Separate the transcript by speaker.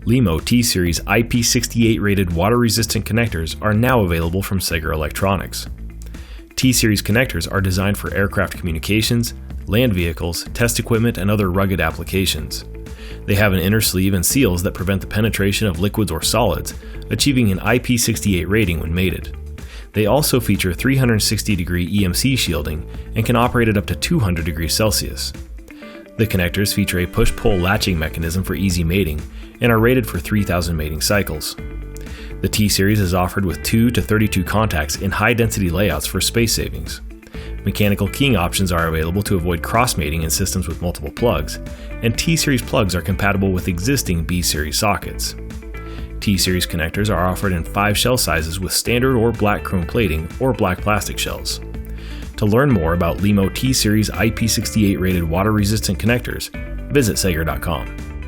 Speaker 1: LEMO T Series IP68 rated water-resistant connectors are now available from Sager Electronics. T Series connectors are designed for aircraft communications, land vehicles, test equipment, and other rugged applications. They have an inner sleeve and seals that prevent the penetration of liquids or solids, achieving an IP68 rating when mated. They also feature 360-degree EMC shielding and can operate at up to 200 degrees Celsius. The connectors feature a push-pull latching mechanism for easy mating and are rated for 3,000 mating cycles. The T Series is offered with 2 to 32 contacts in high-density layouts for space savings. Mechanical keying options are available to avoid cross-mating in systems with multiple plugs, and T Series plugs are compatible with existing B Series sockets. T Series connectors are offered in 5 shell sizes with standard or black chrome plating or black plastic shells. To learn more about LEMO T Series IP68 rated water-resistant connectors, visit Sager.com.